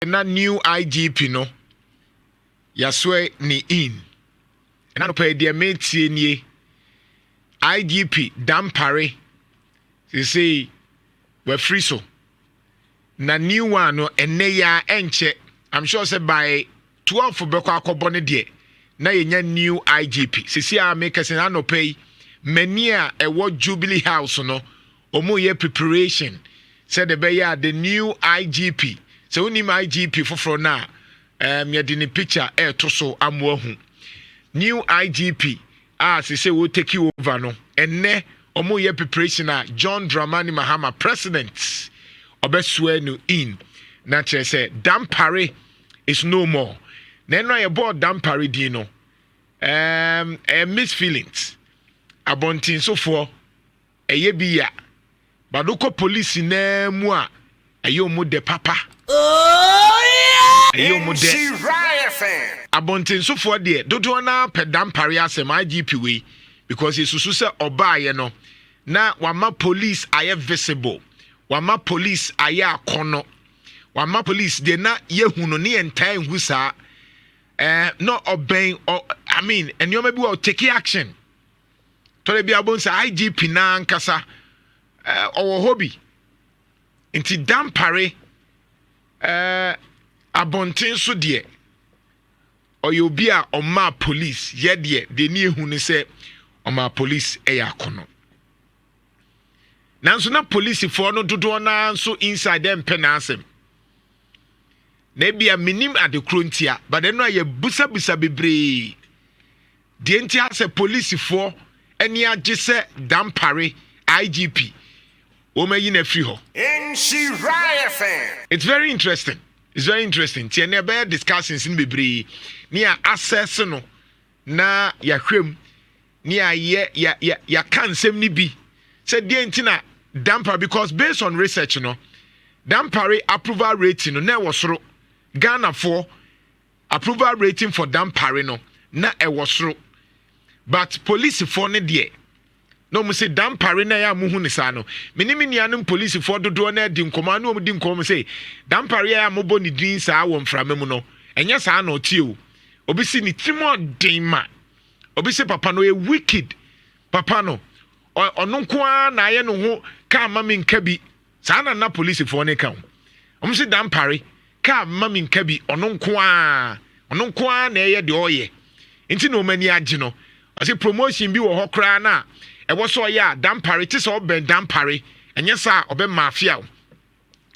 na new IGP no yaswe ni in na no pay de metie nie IGP dampare say we free so na new one no enne ya enche I'm sure say by 12 beko akobo ne de na yenya new IGP sisi a make say na no pay many a ewo Jubilee House no omo ye preparation said the new IGP so unim IGP for na yedi ni picture to so amwahu new IGP say we take you over no enne omo ye preparation a John Dramani Mahama president obeswe no in na chere say dampare is no more na no ye board dampare di no miss feelings abontin so for eye biya badoko police na mu a ayo mu de papa ayo mu de Nhyira fan abontin so for de dodo na pedam pare asem IGP we because isusu se obaye no na wama police aye visible wama police aye akono wama police de na yehunu ne entan hu saa no obey I mean and you maybe will take action to be abon say IGP na nkasa our hobby inti dampare abontin so de oyobi a oma police ye de ni ehu ni say oma police akono nanso na police for no dodo na so inside them penasem na bia minim adekrontia but then no ye busa bebre de ntia say police for eni age say dampare IGP Omeyi na free ho. Nhyira fan. It's very interesting. It's very interesting. Tie na be discussions in bebre. Ni access no na ya hwem. Ni ya kan sem ni bi. Say de ntina dampare because based on research no dampare approval rating no na wosoro Ghana for approval rating for dampare no na e wosoro. But police for ne de no mo say dampare na ya muhu ni sa no menimi nianum police for dodo na di nkoma no mo di nkoma say dampare ya mo bo ni din sa wo mframa mu no enya sa na otie o obi si ni timo den ma obi se papa no e wicked papa no ono nko na ye no ho ka mama nka bi sa na police for ne ka o se dampare ka mama nka bi ono nko na ye de oye nti no mani age no ase promotion bi wo ho kra na e wo so ya dampare ti so ben dampare enye sa obe mafia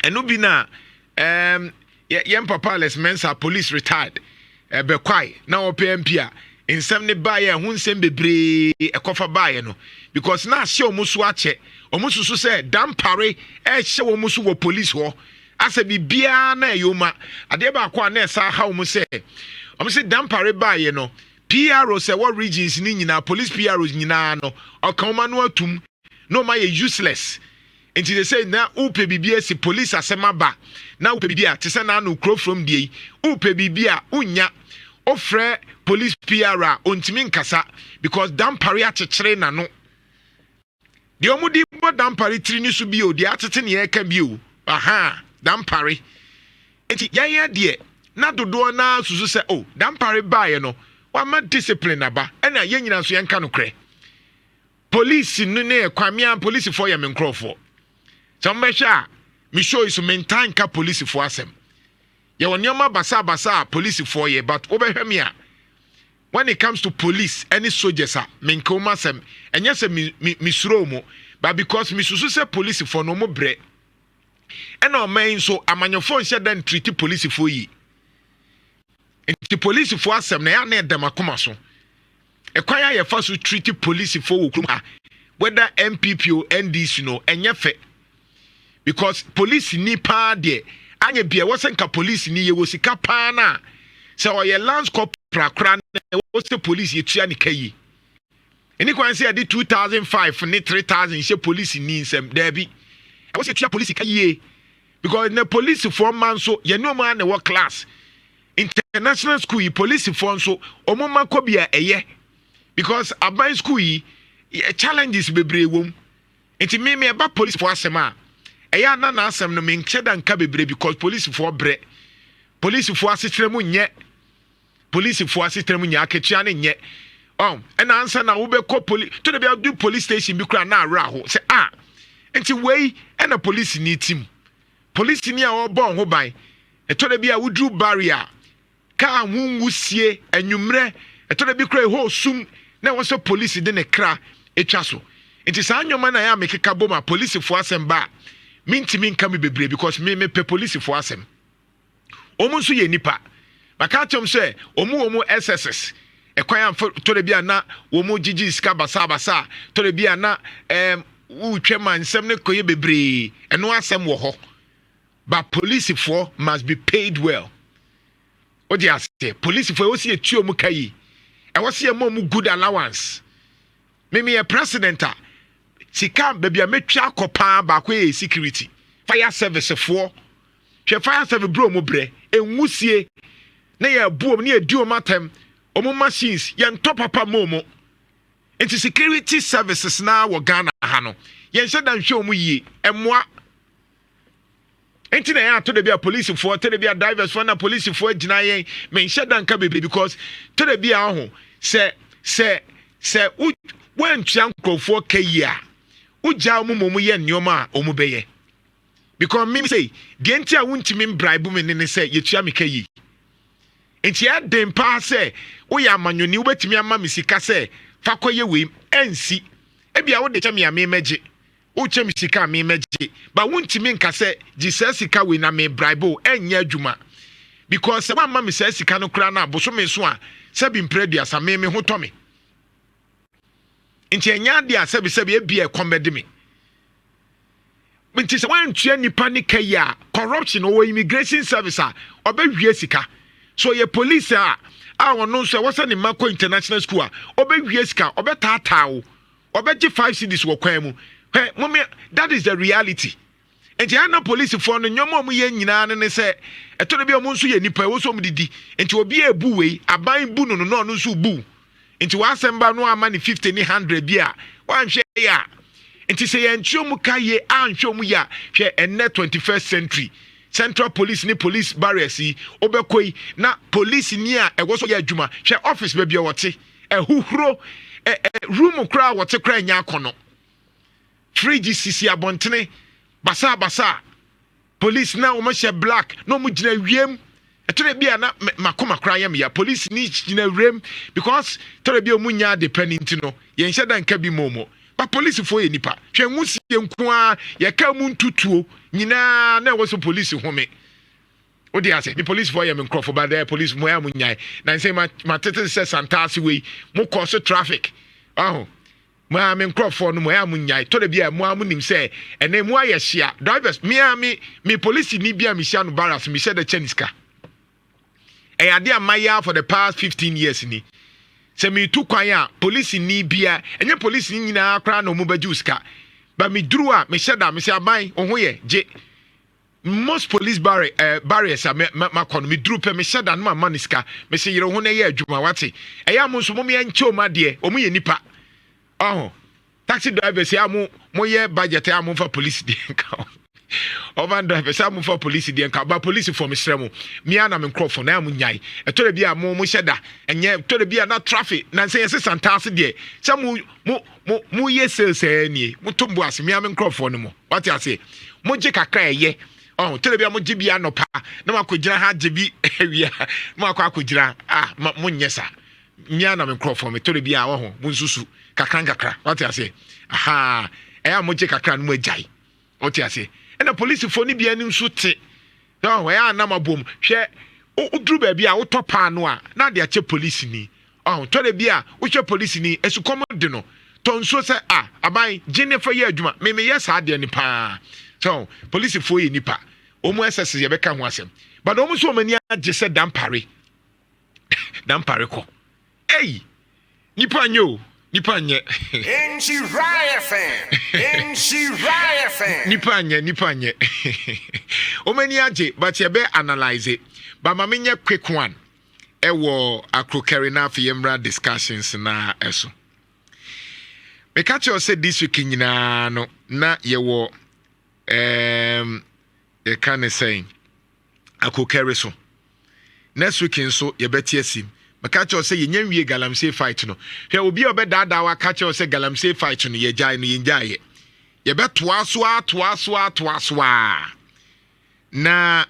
enu bi na yem papa les mensa police retired be kwai na o PMP a nsem ne ba ya hu nsem bebre ekofa ba ya no because na hye omusu ache omusu say dampare hye omusu wo police ho asa bibia na yoma ade ba kwa na sa ha omu say omu say dampare ba ya no PRO say what regions ni nyina police PROs nyina no okama no atum no ma ye useless until they say na upe bibia si police asema ba na upe bibia te say na no crow from dey upe bibia unya ofre police PRA ontimi nkasa because dampare achechire na no de omudi bo dampare tiri ni so bi o de atete ne ye ka bi o aha dampare enti ya de na dodo na susu say oh dampare ba ye no wama discipline aba ena ye nyina so yenka no kre police no ne kwamia police for ye menkrofo so mbehwa me show is maintain ka police for asem ye wonyoma basa police for ye but obehwa me a when it comes to police any soldiers a menkoma sem enye se mi suro mo but because mi susu se police for no mo bre ena o man so amanyofo nche dan treat police for yi the police for asem na ya na edem akoma so ekwaya ye fa so treat police for okrum ha whether MPP or NDC no enye fe because police ni pa de anye bia wo senka police ni ye wo sika pa na se o ye lance corporal kra na wo se police ye tua ni kai eni kwan se ade 2005 ni 3000 she police ni nsem da bi wo se tua police kai because na police for man so ye no man na wo class international school yi police for so omoma ko bia eye because aban school yi challenges bebre wom enti me ba police for asema eya na asem no me nche da nka bebre because police for bre police for asetremu nye police for asetremu nye aketua ne nye and answer na wobekọ police to the be do police station bi kura na ara ho say enti wei and a police ni team police ni a obon ho ban to the be a wudru barrier ka hunwusie anwumre to the be kura ho sum na wo so police de ne kra etwa so enti sa anwoma na ya mekeka boma police for asem ba mintimi nka me bebre because me pe police for asem omu nso ye nipa maka chom se omu SSS ekwan to the bia na omu gigi ska basa to the bia na utwema nsem ne koye bebre eno asem wo ho but police for must be paid well odi ase police for wo se etuo mu kai e wo se mo mu good allowance me president sika babia metwa akopa ba ko e security fire service for hwe fire service bro mo bre enwusie na ya buom na edu matem omo machines ya ntop papa momo enti security services na wo Ghana ha no yen hye dan hwe omo yie emmoa enti na ya to de bia police for to de bia drivers for na police for gina yen men hye dan ka bebre because to de bia ho se when nkrofo kayia uja omo ye nneoma omo beye because me say the enti a wuntimi bribe me ne say yetua me kayi enti ya dem pa say wo ya amanyoni wo betimi ama me sika say fa koye we ensi ebia wo de cha me amemeje wo cha me sika amemeje ba wuntimi nka say Jesus sika we na me bribe o enya adwuma because se ma me say sika no kra na boso me so a se bi mpredua sa me ho to me enti enya de a sebi ebia komedi me Minti se wan tua nipa ni kaya corruption or immigration service obehwie sika so ye police wono so wasa ni mako international school obehwie sika obetatawo obeje 5 cedis wo kwan mu he mommy that is the reality enti ana police for no nyomo mu ye nyina ne se eto de bi omo nso ye nipa wo so mu didi enti obi ebu wei aban bu no no no nso bu enti wasemba no ama ni 50 ni 100 bia wan hwe ya enti se yentwe mu kaye anhwe mu ya hwe enne 21st century central police ni police barriers obekoi na police ni a ego so ya adwuma hwe office ba bia wote ehuhuro room kra wote kra nya akono fridge sisi abontene basa police na o ma hye black no mu gina wiem etore bia na makoma kra yam ya police ni gina wiem because tore bia mu nya dependent no ye nhye dan ka bi momo ba police fo ye nipa hwe nwusie nko a ye ka mu ntutuo nyina na wo so police home odi ase the police for ye me nkrofo ba there police mo ya mu nyai na say ma tete se santasi we mo cause traffic mo me nkrofo no mo ya mu nyai to de bia mo amunim se ene mo aye hia drivers me police ni bia me hia no barras me hia de cheniska ade amaya for the past 15 years ni se me tu kwan a police ni bia enye police ni nyina akra na omo bajuska ba me duru a me hia da me se aban oho ye je most police barriers ma kono me duru pe me hia da no ma niska me se yire ho na ye adwuma wate eya mo so mo me enche o ma de omo ye nipa taxi drivers ya mo ye budget ya mo fa police de nka over drivers ya mo fa police de nka ba police for me sremo me ana me microphone na mo nyai etore bia mo hyeda enye etore bia na traffic na say yes santase de cha mo ye sales ani mo tombo ase me ana microphone mo what you say mo je kakra eye tore bia mo je bia no pa na makogina ha je bi awia mo akogina mo nyesa me ana microphone me tore bia wo ho mo nsusu kakra what you say moje kakra no agtai what you say and the police for ni bia nim so te we na mabom hwe udru ba bia wo topa no a na de ache police ni to de bia wo hwe police ni esu command no to so say aban Jennifer ye adwuma me yes ade ni pa so police for ye nipa omo ss ye beka ho asem but omo so mani age se dampare ko nipa nyo nipa nye Nhyira FM nipa nye o mani age but ye be analyze but ma menye quick one ewo akrokere na afiyemra discussions na eso me catch you say this week nyina no na ye wo ye can say akrokere so next week nso yɛbɛte asim maka kyerɛ sɛ yɛnya wie galamsey fight no hwɛ obi a ɔbɛdaadaa wa ka kyerɛ sɛ galamsey fight no yɛgyae no yɛngyaeɛ yɛbɛtoa so a na